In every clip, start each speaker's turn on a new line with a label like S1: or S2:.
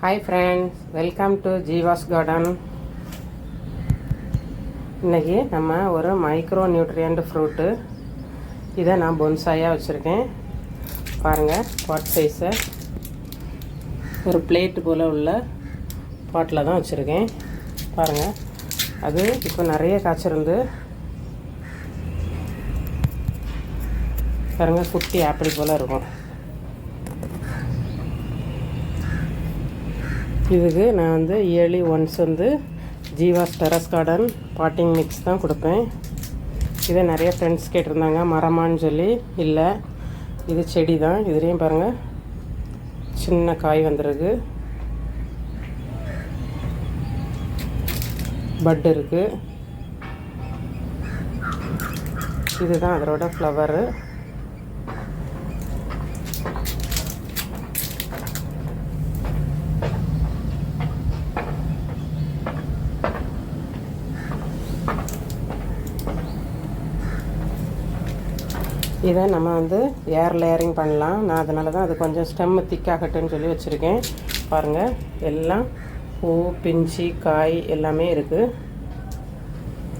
S1: Hi friends, welcome to Jeeva's garden. இன்றைக்கி நம்ம ஒரு மைக்ரோ நியூட்ரியன்ட் ஃப்ரூட்டு இதை நான் பொன்சாயாக வச்சுருக்கேன். பாருங்கள், பாட் சைஸை ஒரு பிளேட்டு போல் உள்ள பாட்டில் தான் வச்சுருக்கேன். பாருங்கள், அது இப்போ நிறைய காய்ச்சிருந்து பாருங்கள், குட்டி ஆப்பிள் போல் இருக்கும். இதுக்கு நான் early ones Jeeva's terrace garden potting mix தான் கொடுப்பேன். இதை நிறைய ஃப்ரெண்ட்ஸ் கேட்டிருந்தாங்க, மரமான்னு சொல்லி. இல்லை, இது செடி தான். இதுலேயும் பாருங்கள், சின்ன காய் வந்துருக்கு, பட் இருக்குது. இதுதான் அதோட ஃப்ளவரு. இதை நம்ம ஏர் லேயரிங் பண்ணலாம். நான் அதனால தான் அது கொஞ்சம் ஸ்டெம்மு திக்காகட்டுன்னு சொல்லி வச்சுருக்கேன். பாருங்கள், எல்லாம் பூ, பிஞ்சு, காய் எல்லாமே இருக்குது.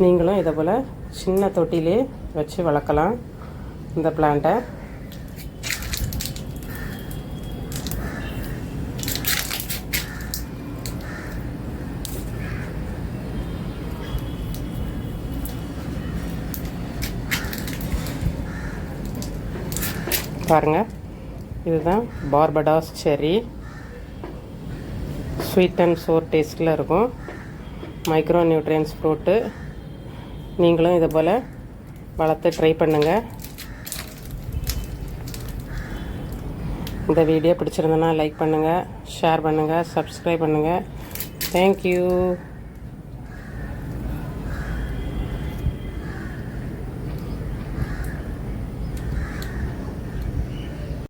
S1: நீங்களும் இதை போல் சின்ன தொட்டிலே வச்சு வளர்க்கலாம் இந்த பிளான்ட்டை. பாருங்கள், இதுதான் பார்படாஸ் செர்ரி. ஸ்வீட் அண்ட் சோர் டேஸ்ட்டில் இருக்கும். Micro nutrients fruit. நீங்களும் இதை போல் வளர்த்து ட்ரை பண்ணுங்கள். இந்த வீடியோ பிடிச்சிருந்தனா லைக் பண்ணுங்கள், ஷேர் பண்ணுங்கள், சப்ஸ்கிரைப் பண்ணுங்கள். தேங்க்யூ.